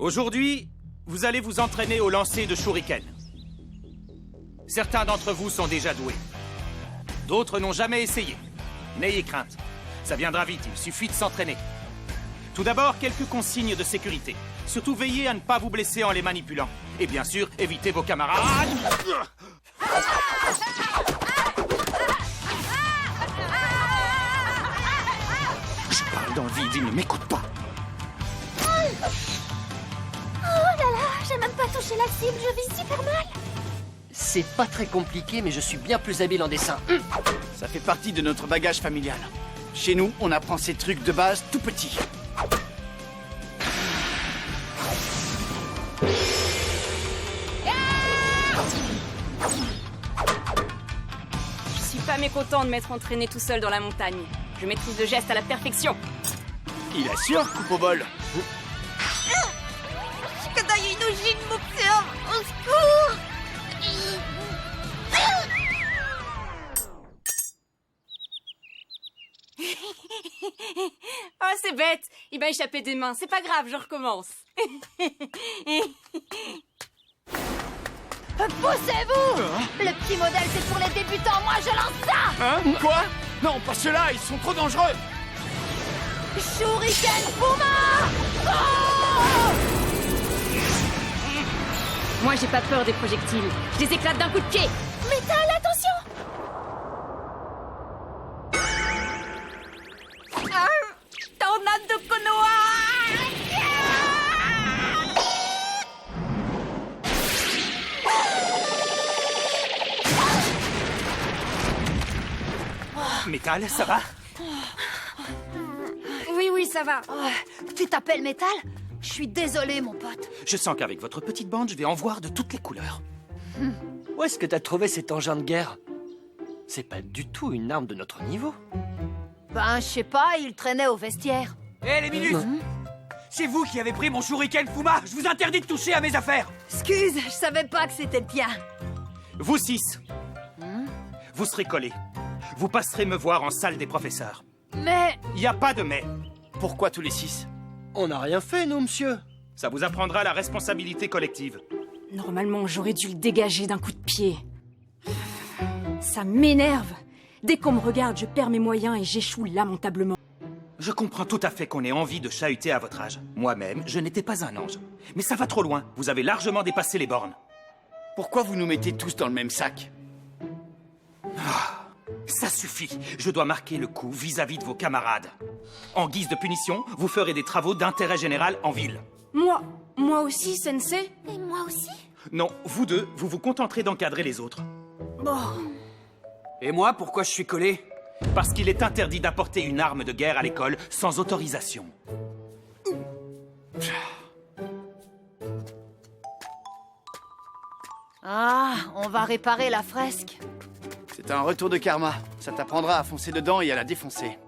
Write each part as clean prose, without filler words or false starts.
Aujourd'hui, vous allez vous entraîner au lancer de shuriken. Certains d'entre vous sont déjà doués. D'autres n'ont jamais essayé. N'ayez crainte. Ça viendra vite, il suffit de s'entraîner. Tout d'abord, quelques consignes de sécurité. Surtout veillez à ne pas vous blesser en les manipulant. Et bien sûr, évitez vos camarades. Je parle dans le vide, il ne m'écoute pas. Oh là là, j'ai même pas touché la cible, je vis super mal. C'est pas très compliqué, mais je suis bien plus habile en dessin. Ça fait partie de notre bagage familial. Chez nous, on apprend ces trucs de base tout petit. Je suis pas mécontent de m'être entraîné tout seul dans la montagne. Je maîtrise le geste à la perfection. Il assure, coupe au bol. Au secours. Oh, c'est bête. Il m'a échappé des mains. C'est pas grave, je recommence. Poussez-vous. Le petit modèle, c'est pour les débutants. Moi, je lance ça. Hein? Quoi? Non, pas ceux-là, ils sont trop dangereux. Shuriken Puma. Moi, j'ai pas peur des projectiles. Je les éclate d'un coup de pied. Métal, attention. Tornade de Konoha. Métal, ça va? Oui, ça va. Tu t'appelles Métal? Je suis désolée, mon pote. Je sens qu'avec votre petite bande, je vais en voir de toutes les couleurs. Où est-ce que t'as trouvé cet engin de guerre? C'est pas du tout une arme de notre niveau. Ben, je sais pas, il traînait au vestiaire. Hé, les minutes! C'est vous qui avez pris mon shuriken Fuma! Je vous interdis de toucher à mes affaires! Excuse, je savais pas que c'était le tien. Vous 6, vous serez collés. Vous passerez me voir en salle des professeurs. Mais... Il n'y a pas de mais. Pourquoi tous les 6? On n'a rien fait, nous, monsieur. Ça vous apprendra la responsabilité collective. Normalement, j'aurais dû le dégager d'un coup de pied. Ça m'énerve. Dès qu'on me regarde, je perds mes moyens et j'échoue lamentablement. Je comprends tout à fait qu'on ait envie de chahuter à votre âge. Moi-même, je n'étais pas un ange. Mais ça va trop loin. Vous avez largement dépassé les bornes. Pourquoi vous nous mettez tous dans le même sac? Ça suffit. Je dois marquer le coup vis-à-vis de vos camarades. En guise de punition, vous ferez des travaux d'intérêt général en ville. Moi aussi, Sensei. Et moi aussi? Non, vous deux, vous vous contenterez d'encadrer les autres. Et moi, pourquoi je suis collé? Parce qu'il est interdit d'apporter une arme de guerre à l'école sans autorisation. Ah, on va réparer la fresque. C'est un retour de karma. Ça t'apprendra à foncer dedans et à la défoncer.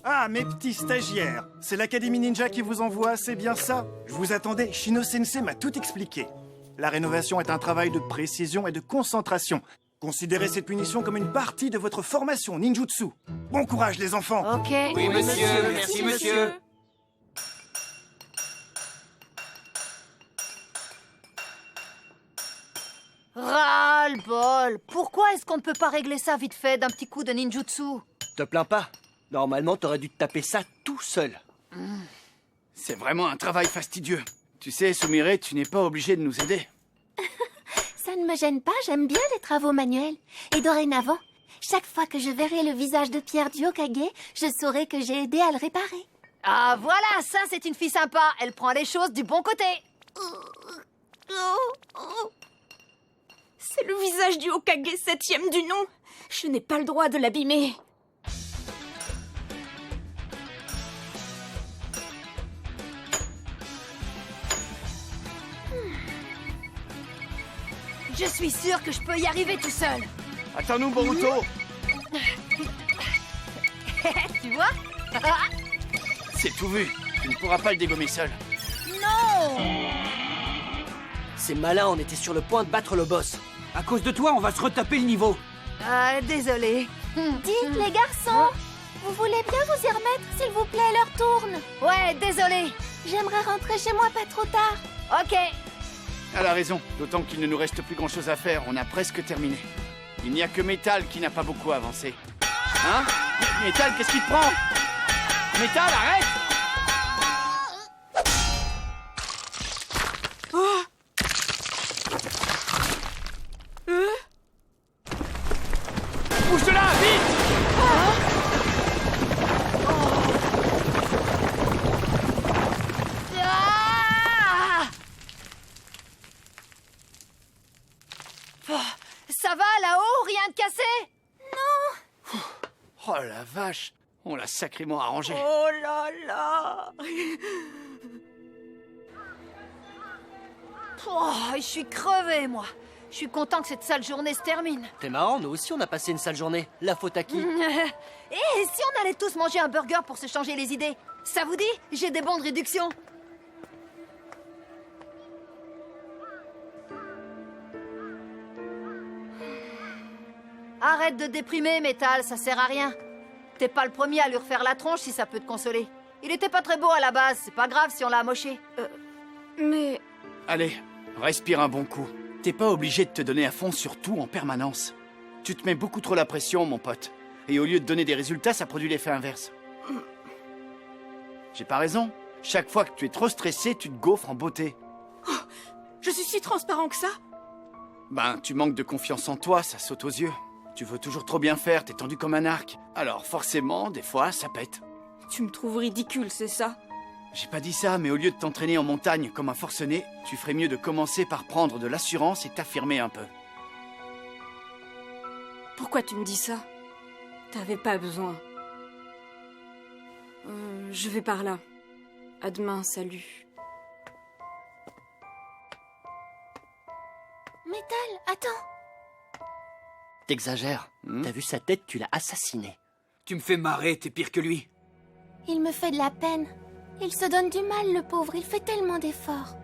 Ah, mes petits stagiaires, c'est l'Académie Ninja qui vous envoie, c'est bien ça? Je vous attendais, Shino-sensei m'a tout expliqué. La rénovation est un travail de précision et de concentration. Considérez cette punition comme une partie de votre formation ninjutsu. Bon courage, les enfants! Ok. Oui, monsieur, merci, monsieur. Ras-le-bol. Pourquoi est-ce qu'on ne peut pas régler ça vite fait d'un petit coup de ninjutsu? Te plains pas. Normalement, t'aurais dû te taper ça tout seul. C'est vraiment un travail fastidieux. Tu sais, Sumire, tu n'es pas obligé de nous aider. Ça ne me gêne pas, j'aime bien les travaux manuels. Et dorénavant, chaque fois que je verrai le visage de Pierre du Hokage, je saurai que j'ai aidé à le réparer. Ah voilà, ça c'est une fille sympa. Elle prend les choses du bon côté. C'est le visage du Hokage 7e du nom. Je n'ai pas le droit de l'abîmer. Je suis sûre que je peux y arriver tout seul. Attends-nous, Boruto. Tu vois? C'est tout vu. Tu ne pourras pas le dégommer seul. Non! C'est malin, on était sur le point de battre le boss. À cause de toi, on va se retaper le niveau. Désolé. Dites, les garçons, Vous voulez bien vous y remettre, s'il vous plaît, l'heure tourne. Ouais, désolé. J'aimerais rentrer chez moi pas trop tard. Ok. Elle a raison, d'autant qu'il ne nous reste plus grand-chose à faire, on a presque terminé. Il n'y a que Métal qui n'a pas beaucoup avancé. Hein? Métal, qu'est-ce qui te prend? Métal, arrête! Bouge de là, vite! Ça va là-haut? Rien de cassé? Oh la vache, on l'a sacrément arrangé. Oh là là. Oh, je suis crevée, moi. Je suis content que cette sale journée se termine. T'es marrant, nous aussi on a passé une sale journée. La faute à qui? Et si on allait tous manger un burger pour se changer les idées? Ça vous dit? J'ai des bons de réduction. Arrête de déprimer, Métal, ça sert à rien. T'es pas le premier à lui refaire la tronche si ça peut te consoler. Il était pas très beau à la base, c'est pas grave si on l'a amoché. Mais... Allez, respire un bon coup. T'es pas obligé de te donner à fond sur tout en permanence. Tu te mets beaucoup trop la pression, mon pote. Et au lieu de donner des résultats, ça produit l'effet inverse. J'ai pas raison. Chaque fois que tu es trop stressé, tu te gaufres en beauté. Je suis si transparent que ça? Ben, tu manques de confiance en toi, ça saute aux yeux. Tu veux toujours trop bien faire, t'es tendu comme un arc. Alors forcément, des fois, ça pète. Tu me trouves ridicule, c'est ça? J'ai pas dit ça, mais au lieu de t'entraîner en montagne comme un forcené, tu ferais mieux de commencer par prendre de l'assurance et t'affirmer un peu. Pourquoi tu me dis ça? T'avais pas besoin. Je vais par là. À demain, salut. Métal, attends. T'exagères. T'as vu sa tête, tu l'as assassiné. Tu me fais marrer, t'es pire que lui. Il me fait de la peine. Il se donne du mal, le pauvre. Il fait tellement d'efforts.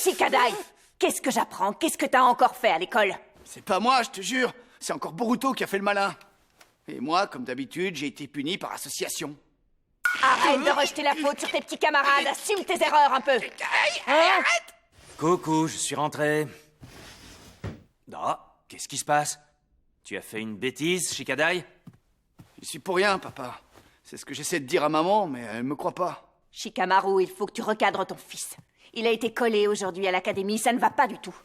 Shikadai, qu'est-ce que j'apprends? Qu'est-ce que t'as encore fait à l'école? C'est pas moi, je te jure. C'est encore Boruto qui a fait le malin. Et moi, comme d'habitude, j'ai été puni par association. Arrête de rejeter la faute sur tes petits camarades. Assume tes erreurs un peu. Arrête! Coucou, je suis rentré. Ah, qu'est-ce qui se passe? Tu as fait une bêtise, Shikadai? J'y suis pour rien, papa. C'est ce que j'essaie de dire à maman, mais elle me croit pas. Shikamaru, il faut que tu recadres ton fils. Il a été collé aujourd'hui à l'académie, ça ne va pas du tout.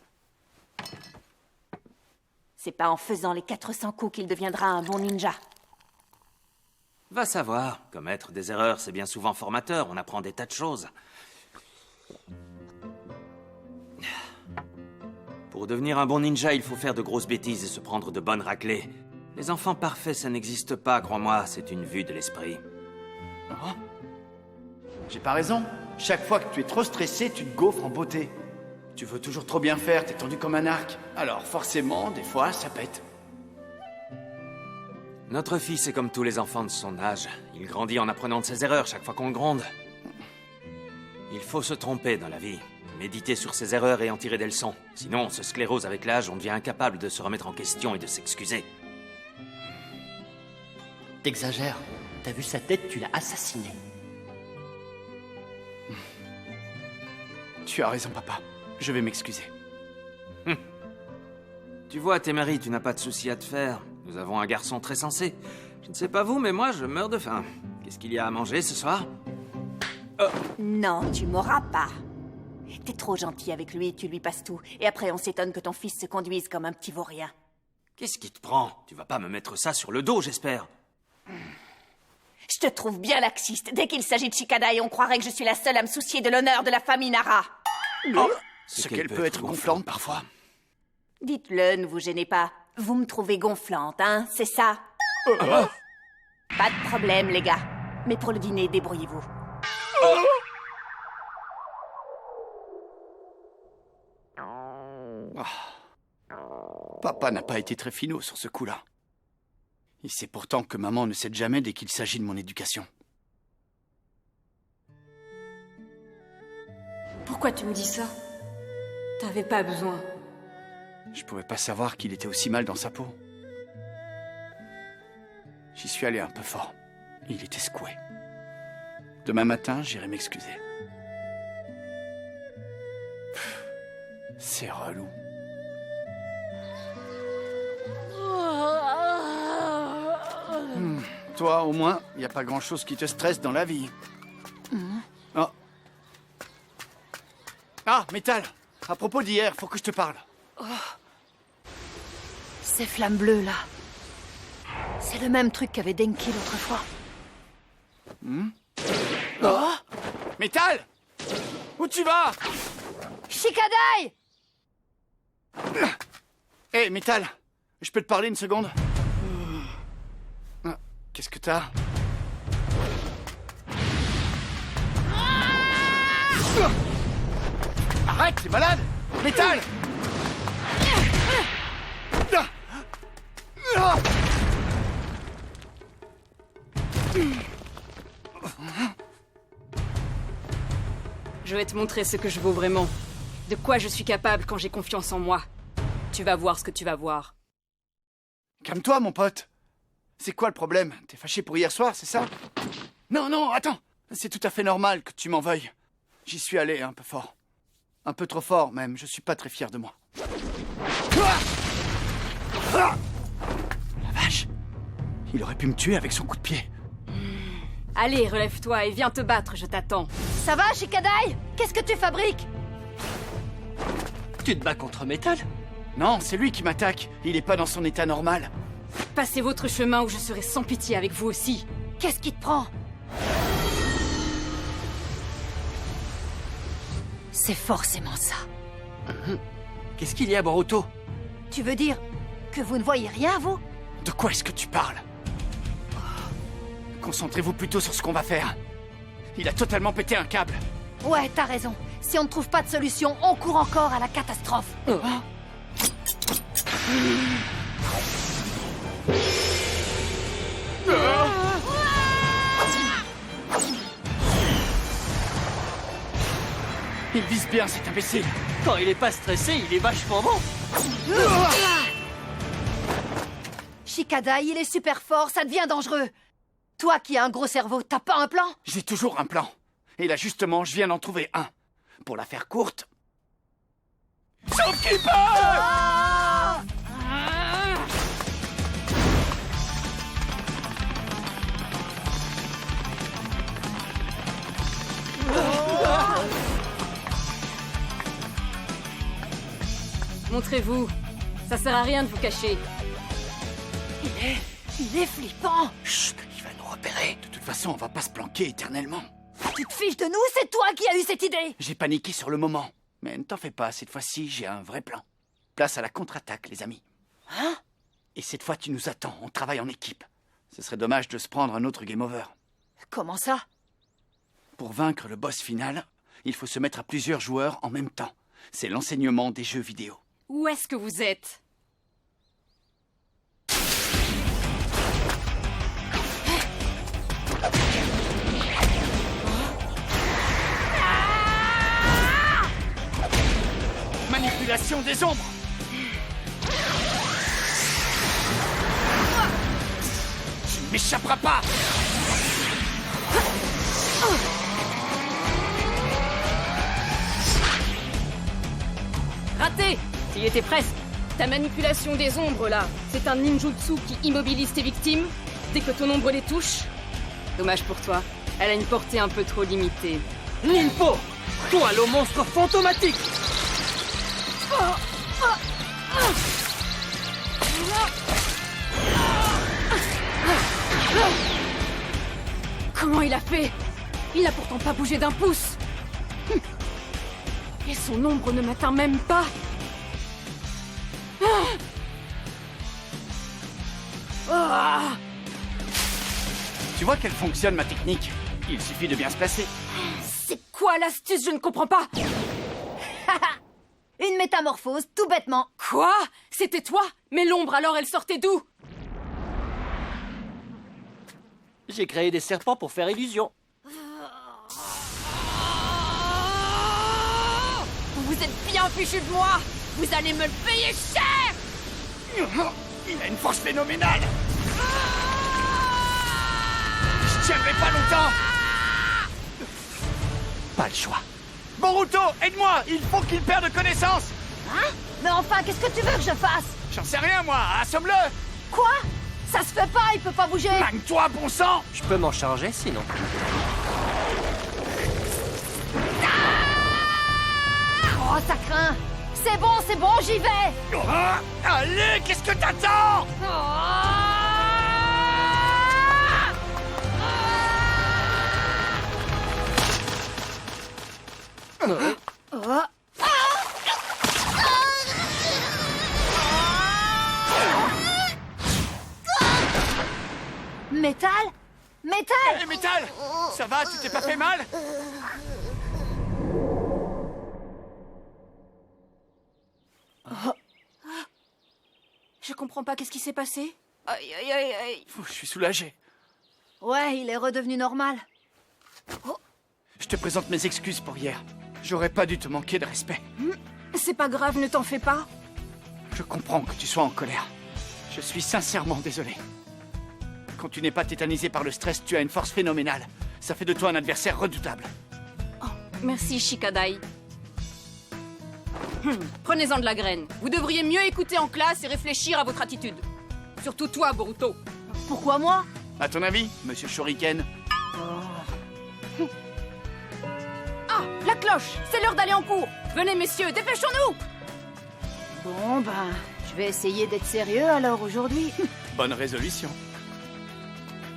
C'est pas en faisant les 400 coups qu'il deviendra un bon ninja. Va savoir. Commettre des erreurs, c'est bien souvent formateur. On apprend des tas de choses. Pour devenir un bon ninja, il faut faire de grosses bêtises et se prendre de bonnes raclées. Les enfants parfaits, ça n'existe pas, crois-moi. C'est une vue de l'esprit. Oh. J'ai pas raison. Chaque fois que tu es trop stressé, tu te gaufres en beauté. Tu veux toujours trop bien faire, t'es tendu comme un arc. Alors forcément, des fois, ça pète. Notre fils est comme tous les enfants de son âge. Il grandit en apprenant de ses erreurs chaque fois qu'on le gronde. Il faut se tromper dans la vie. Méditer sur ses erreurs et en tirer des leçons. Sinon, on se sclérose avec l'âge, on devient incapable de se remettre en question et de s'excuser. T'exagères. T'as vu sa tête, tu l'as assassiné. Tu as raison, papa. Je vais m'excuser. Tu vois, Temari, tu n'as pas de soucis à te faire. Nous avons un garçon très sensé. Je ne sais pas vous, mais moi, je meurs de faim. Qu'est-ce qu'il y a à manger ce soir? Non, tu m'auras pas. T'es trop gentil avec lui, tu lui passes tout. Et après, on s'étonne que ton fils se conduise comme un petit vaurien. Qu'est-ce qui te prend? Tu vas pas me mettre ça sur le dos, j'espère. Je te trouve bien laxiste. Dès qu'il s'agit de Shikadai, on croirait que je suis la seule à me soucier de l'honneur de la famille Nara. Ce qu'elle peut être gonflante parfois. Dites-le, ne vous gênez pas. Vous me trouvez gonflante, hein, c'est ça? Pas de problème, les gars. Mais pour le dîner, débrouillez-vous. Papa n'a pas été très finot sur ce coup-là. Il sait pourtant que maman ne cède jamais dès qu'il s'agit de mon éducation. Pourquoi tu me dis ça? T'avais pas besoin. Je pouvais pas savoir qu'il était aussi mal dans sa peau. J'y suis allé un peu fort. Il était secoué. Demain matin, j'irai m'excuser. C'est relou. Toi, au moins, y a pas grand-chose qui te stresse dans la vie. Oh. Ah, Métal! À propos d'hier, faut que je te parle. Ces flammes bleues, là. C'est le même truc qu'avait Denki l'autre fois. Oh. Métal! Où tu vas? Shikadai! Hé, Métal! Je peux te parler une seconde? Ah, qu'est-ce que t'as? Arrête, t'es malade! Métal! Je vais te montrer ce que je vaux vraiment. De quoi je suis capable quand j'ai confiance en moi. Tu vas voir ce que tu vas voir. Calme-toi, mon pote. C'est quoi le problème? T'es fâché pour hier soir, c'est ça? Non, non, attends. C'est tout à fait normal que tu m'en veuilles. J'y suis allé un peu fort. Un peu trop fort, même. Je suis pas très fier de moi. La vache! Il aurait pu me tuer avec son coup de pied. Allez, relève-toi et viens te battre, je t'attends. Ça va, Shikadai? Qu'est-ce que tu fabriques? Tu te bats contre Métal? Non, c'est lui qui m'attaque. Il est pas dans son état normal. Passez votre chemin ou je serai sans pitié avec vous aussi. Qu'est-ce qui te prend? C'est forcément ça. Qu'est-ce qu'il y a, Boruto? Tu veux dire que vous ne voyez rien, vous? De quoi est-ce que tu parles? Concentrez-vous plutôt sur ce qu'on va faire. Il a totalement pété un câble. Ouais, t'as raison. Si on ne trouve pas de solution, on court encore à la catastrophe. Il vise bien, cet imbécile. Quand il est pas stressé, il est vachement bon. Shikadai, il est super fort, ça devient dangereux. Toi qui as un gros cerveau, t'as pas un plan? J'ai toujours un plan. Et là, justement, je viens d'en trouver un. Pour la faire courte... Shopkeeper! Montrez-vous. Ça sert à rien de vous cacher. Il est flippant. Chut, il va nous repérer. De toute façon, on va pas se planquer éternellement. Tu te fiches de nous? C'est toi qui as eu cette idée. J'ai paniqué sur le moment. Mais ne t'en fais pas, cette fois-ci, j'ai un vrai plan. Place à la contre-attaque, les amis. Hein? Et cette fois, tu nous attends, on travaille en équipe. Ce serait dommage de se prendre un autre game over. Comment ça? Pour vaincre le boss final, il faut se mettre à plusieurs joueurs en même temps. C'est l'enseignement des jeux vidéo. Où est-ce que vous êtes? Manipulation des ombres! Tu ne m'échapperas pas! Raté! Il était presque. Ta manipulation des ombres, là, c'est un ninjutsu qui immobilise tes victimes dès que ton ombre les touche? Dommage pour toi. Elle a une portée un peu trop limitée. Ninpo! Toi, le monstre fantomatique! Comment il a fait? Il n'a pourtant pas bougé d'un pouce. Et son ombre ne m'atteint même pas. Tu vois qu'elle fonctionne, ma technique. Il suffit de bien se placer. C'est quoi l'astuce? Je ne comprends pas. Une métamorphose, tout bêtement. Quoi? C'était toi? Mais l'ombre, alors, elle sortait d'où? J'ai créé des serpents pour faire illusion. êtes bien fichu de moi. Vous allez me le payer cher. Il a une force phénoménale. Je tiendrai pas longtemps. Pas le choix. Boruto, aide-moi. Il faut qu'il perde connaissance. Hein? Mais enfin, qu'est-ce que tu veux que je fasse? J'en sais rien, moi. Assomme-le. Quoi? Ça se fait pas, il peut pas bouger. Magne-toi, bon sang. Je peux m'en charger sinon. Oh, ça craint. C'est bon, j'y vais. Ah, allez, qu'est-ce que t'attends? Métal? Métal? Hé, Métal! Ça va, tu t'es pas fait mal? Je comprends pas, qu'est-ce qui s'est passé? Aïe, aïe, aïe, aïe. Je suis soulagé. Ouais, il est redevenu normal. Je te présente mes excuses pour hier. J'aurais pas dû te manquer de respect. C'est pas grave, ne t'en fais pas. Je comprends que tu sois en colère. Je suis sincèrement désolé. Quand tu n'es pas tétanisé par le stress, tu as une force phénoménale. Ça fait de toi un adversaire redoutable. Merci, Shikadai. Prenez-en de la graine. Vous devriez mieux écouter en classe et réfléchir à votre attitude. Surtout toi, Boruto. Pourquoi moi? À ton avis, monsieur Shuriken? Ah, la cloche! C'est l'heure d'aller en cours. Venez, messieurs, dépêchons-nous! Bon, ben, je vais essayer d'être sérieux alors aujourd'hui. Bonne résolution.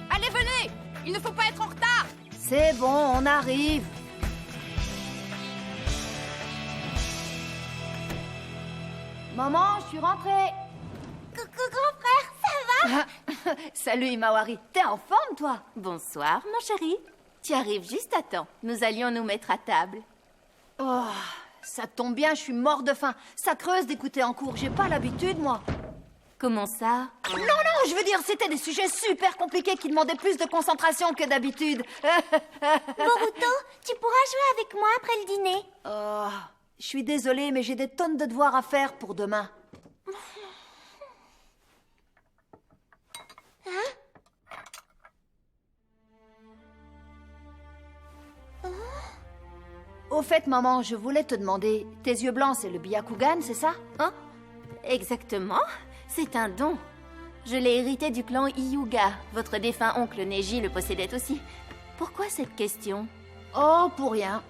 Allez, venez! Il ne faut pas être en retard! C'est bon, on arrive. Maman, je suis rentrée. Coucou, grand frère, ça va? Salut Imawari, t'es en forme toi? Bonsoir, mon chéri. Tu arrives juste à temps. Nous allions nous mettre à table. Oh, ça tombe bien, je suis mort de faim. Ça creuse d'écouter en cours, j'ai pas l'habitude moi. Comment ça? Non, non, je veux dire, c'était des sujets super compliqués qui demandaient plus de concentration que d'habitude. Boruto, tu pourras jouer avec moi après le dîner. Oh, je suis désolée, mais j'ai des tonnes de devoirs à faire pour demain. Au fait, maman, je voulais te demander, tes yeux blancs, c'est le Byakugan, c'est ça? Hein? Exactement. C'est un don. Je l'ai hérité du clan Hyuga. Votre défunt oncle Neji le possédait aussi. Pourquoi cette question? Oh, pour rien.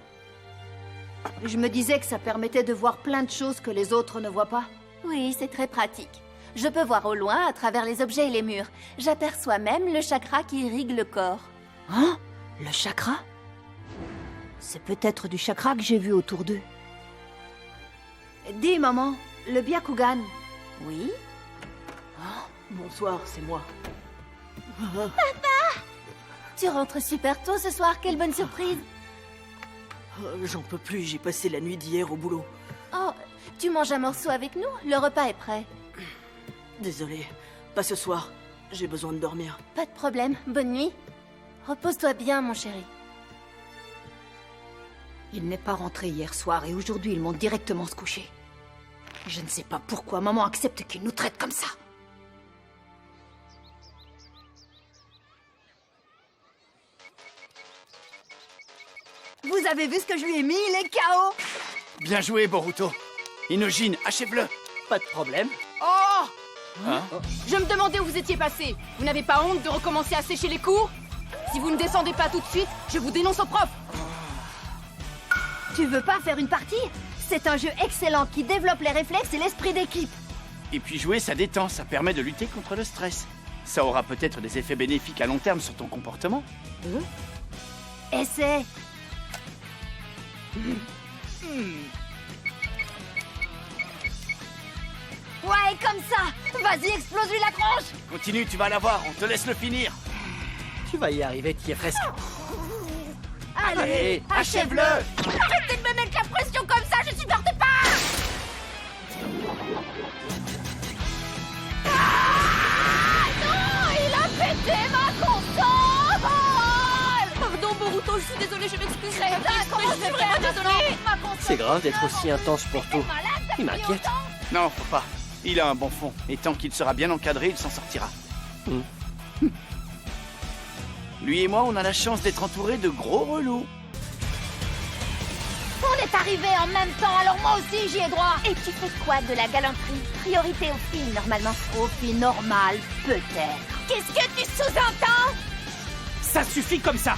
Je me disais que ça permettait de voir plein de choses que les autres ne voient pas. Oui, c'est très pratique. Je peux voir au loin à travers les objets et les murs. J'aperçois même le chakra qui irrigue le corps. Hein? Le chakra? C'est peut-être du chakra que j'ai vu autour d'eux. Dis, maman, le Byakugan. Oui? Bonsoir, c'est moi. Tu rentres super tôt ce soir, quelle bonne surprise! J'en peux plus, j'ai passé la nuit d'hier au boulot. Oh, tu manges un morceau avec nous? Le repas est prêt. Désolé, pas ce soir. J'ai besoin de dormir. Pas de problème, bonne nuit. Repose-toi bien, mon chéri. Il n'est pas rentré hier soir et aujourd'hui il monte directement se coucher. Je ne sais pas pourquoi maman accepte qu'il nous traite comme ça. Vous avez vu ce que je lui ai mis, il est KO. Bien joué, Boruto. Inojin, achève-le. Pas de problème. Oh! Hein? Je me demandais où vous étiez passé. Vous n'avez pas honte de recommencer à sécher les cours? Si vous ne descendez pas tout de suite, je vous dénonce au prof. Tu veux pas faire une partie? C'est un jeu excellent qui développe les réflexes et l'esprit d'équipe. Et puis jouer, ça détend, ça permet de lutter contre le stress. Ça aura peut-être des effets bénéfiques à long terme sur ton comportement. Essaie. Ouais, comme ça. Vas-y, explose-lui la tronche. Continue, tu vas l'avoir, on te laisse le finir. Tu vas y arriver, tu y es presque. Allez, achève-le. Arrêtez de me mettre la pression comme ça, je supporte pas! Ah non, il a pété ma console! Pardon, Naruto, je suis désolée, je m'excuserai. Comment je vais faire désolée? C'est grave d'être aussi intense pour tout. Il m'inquiète. Non, faut pas. Il a un bon fond. Et tant qu'il sera bien encadré, il s'en sortira. Lui et moi, on a la chance d'être entourés de gros relous. On est arrivé en même temps, alors moi aussi j'y ai droit. Et tu fais quoi de la galanterie? Priorité aux filles, normalement. Aux filles normales, peut-être. Qu'est-ce que tu sous-entends? Ça suffit comme ça.